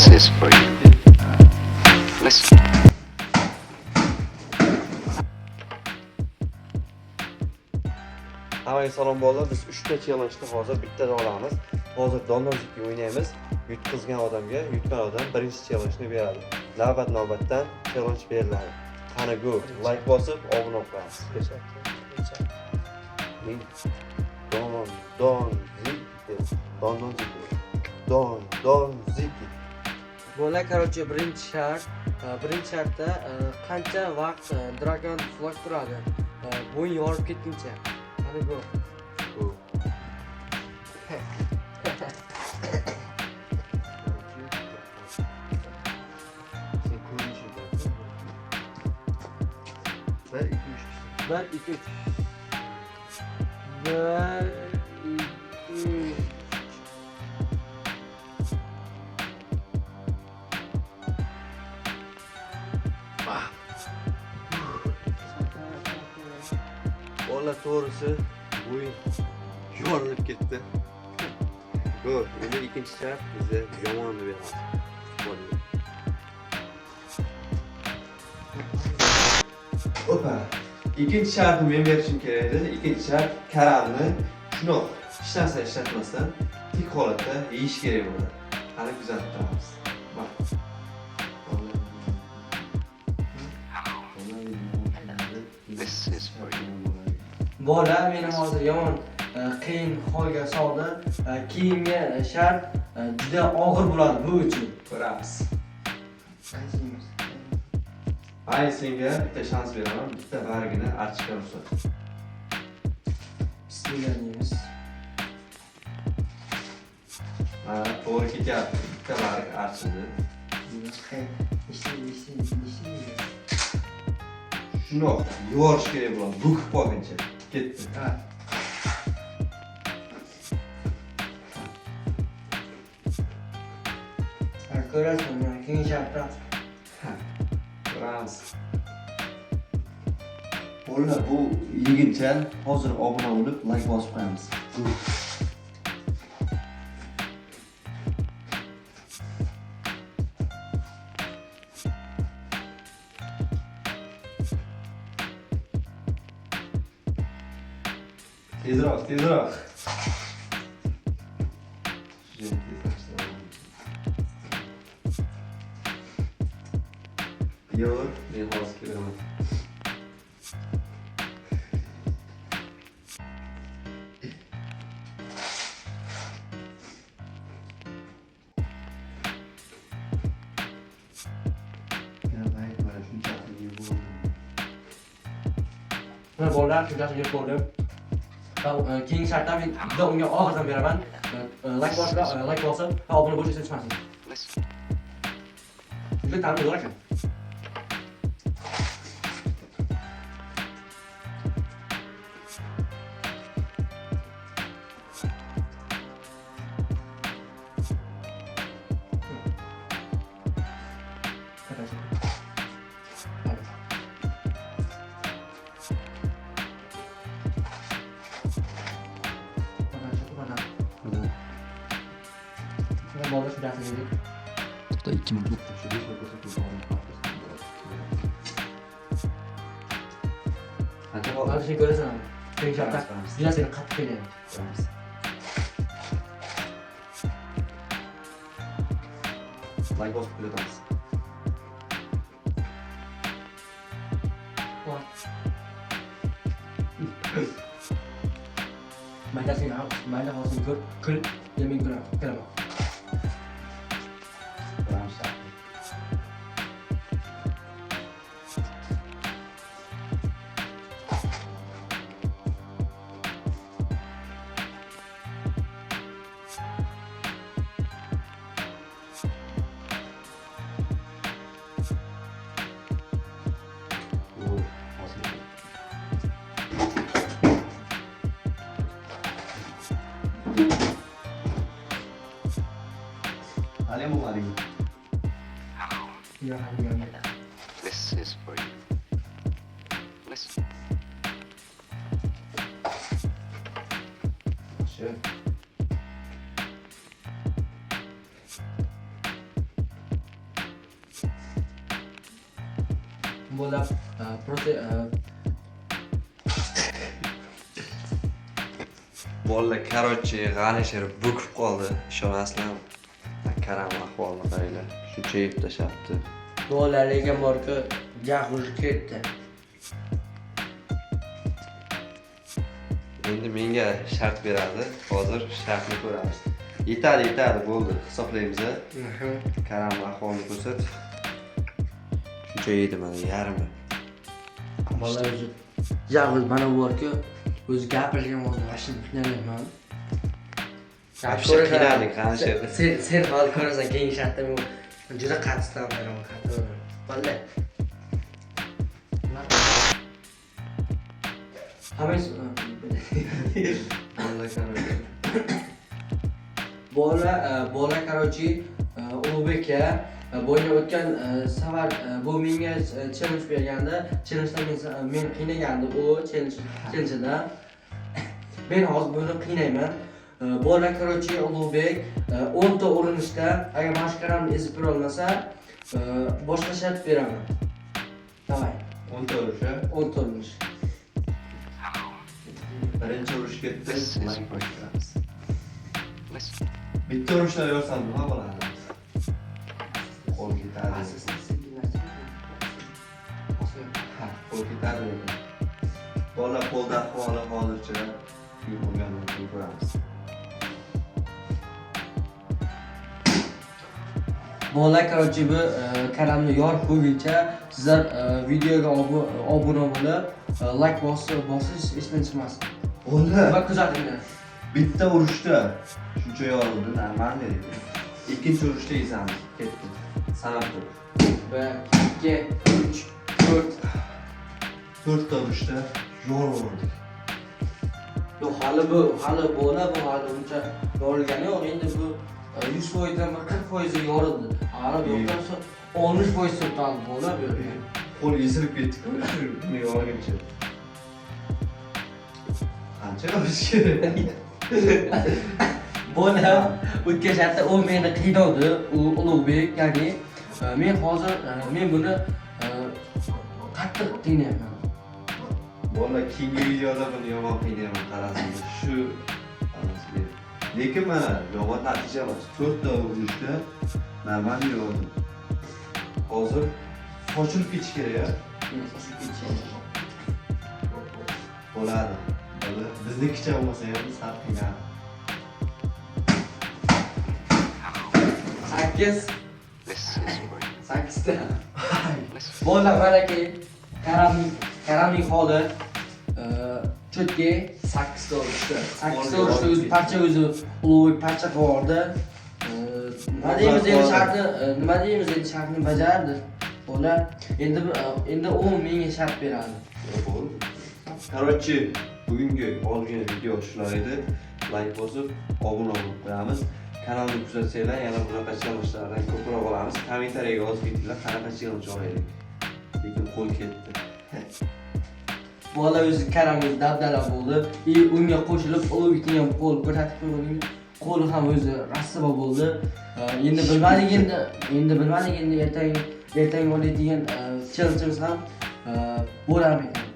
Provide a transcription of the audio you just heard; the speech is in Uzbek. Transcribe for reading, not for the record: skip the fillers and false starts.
This is for you. Listen. Hammaga salom bolalar. Biz 3 ta challenge'ni hozir bittada olamiz. Hozir dondonzikni o'ynaymiz. Yutqizgan odamga yutgan odam birinchi challenge'ni beradi. Navbat-navbatdan challenge beriladi. Qani go, like bosib, obuna bo'lamiz. Dondonzik. Bo'la, короче, birinchi shartda qancha vaqt Dragon Flash turadi? Bo'yin yorib ketguncha. Qani go. Bir, iki, üç. Ola to'g'risi bo'yin yorilib ketdi. Go, endi ikkinchi shart bizga yomonni beradi. Opa. İkinci şartı men berishim kerak edi. İkinci shart karamni shunoq hech narsa ishlatmasdan tik holatda yeyish kerak bo'ladi. Qani kuzatib turamiz. Bak. This is for you. Bola meni hozir yomon qiyin holga soldi. Keyingi shart juda og'ir bo'ladi bu uchun. Ko'ramiz. Ay senga bitta shans beraman. Bitta bargini archishga ruxsat. Bismillah deymiz. To'g'ri ketyapti. Bitta barg archidi. Shunoq yuvorish kerak bo'ladi. Bukib qolguncha. Ketdi. Ko'rasizmi? Keyin shartda. Ko'ramiz. Bolalar, bu yeguncha hozir obuna bo'lib, like bosib qo'yamiz. Tezroq. Yo'q, men hozir kelaman. Mana bolalar shunchasi yeb bo'ldim. Keyingi shartda men juda unga og'irdan beraman. Like bosib, obuna bo'lishni chiqmasin. Listen. Juda ta'min zo'r ekan. Bolalar shunchasi yedik. To'xta, 2 minut. Hozir sen ko'rasan. Keyingi shartda juda seni qattiq qiynaydi. Like bosib qo'yamiz. Mayda hozir ko'r, kul, men ko'raman. This is for you. Listen. Sure. bo'ylab Bolalar короче g'anishir bukib qoldi. Ishonasizlarmi? Karam ahvolni qaranglar. Shuncha yeb tashabdi. bo'lar lekin borku jahuz ketdi. Endi menga shart beradi. Hozir shartni ko'ramiz. Yetadi, bo'ldi. Hisoblaymiz. Karam ahvolni ko'rsat. Shuncha yedi mana yarmi. Bola o'zi jahuz mana borku o'zi gapirgan bo'ldi, mashina tinglayman. Вообще qiynaldik qancha. Sen hozir ko'rasan keyingi shartda men juda qattiqdan beraman xato. Bola. Hammasi bola короче Ulug'bekka bo'yni o'tgan safar bu menga challenge berganda, challenge'da men qiynagandi u challenge'da. Men hozir buni qiynayman. Bola короче Ulug'bek 10 ta urinishda agar mashkaramni ezib bera olmasa, boshqa shart beraman. Davay. 10 ta urisha. 10 ta urinish. Birinchi urush ketdi. This is for you. Listen. Bitta urushlar yorsam nima bo'ladi? Qo'l ketadi. Ha, qo'l ketadi. Bola qo'lda ahvoli hozircha bo'lganini ko'ramiz. Bola короче bu kanalni yorib qo'yguncha sizlar videoga obuna bo'lib, like bosish esdan chiqmasin. Bola Va kuzatinglar. bitta urushda shuncha yorildi, normal edi. Ikkinchi urushda yesamiz. Ketdi. Sanab tur. 1, 2, 3, 4. 4 ta urushda yorildik. Yo'q, hali bola bu hali uncha yorilgani yo'q. Endi bu 100% dan 40% yorildi. Hali yo'qdan so'ng 60% turtadi bola bu yerga. Qo'l yesilib ketdi-ku, shuni yorguncha. Qancha yorish kerak? Bola o'tgan shartda u meni qiynadi, u Ulug'bek, ya'ni men hozir men buni qattiq qiynayapman. Bola keyingi videoda buni yomon qiynayman qarasizlar. Shu anasiga. Lekin mana yomon natija bor. 4 ta urishda normal yordi. Hozir sochilib ketish kerak-a? Sochilib ketish. Bo'ladi. Biznikicha bo'lmasa ham biz har qiynadi. 8 This is for you. 8 ta. Listen. Bola malaka karamning holi cho'tga 8 ta urishdi. 8 ta urishdi, o'zi parcha o'zi Ulug'bek parcha qildi. Nima deymiz endi shartni bajardi. Bola endi u menga shart beradi. Короче, bugungi olgan video shular edi. Like bosib, obuna bo'lib qo'yamiz. Kanalni kuzatsanglar, yana bunaqa challenge'lardan ko'proq olamiz. Kommentariyaga yozib ketinglar, qanaqa challenge olaylik. Lekin qo'l ketdi. Bola o'zi karamni dabdala bo'ldi. Unga qo'shilib Ulug'bekni ham qo'l ko'rsatib ko'rdim. Qo'li ham o'zi rasvo bo'ldi. Endi bilmadik endi ertaga oladigan challenge'imiz ham bo'lar ekan.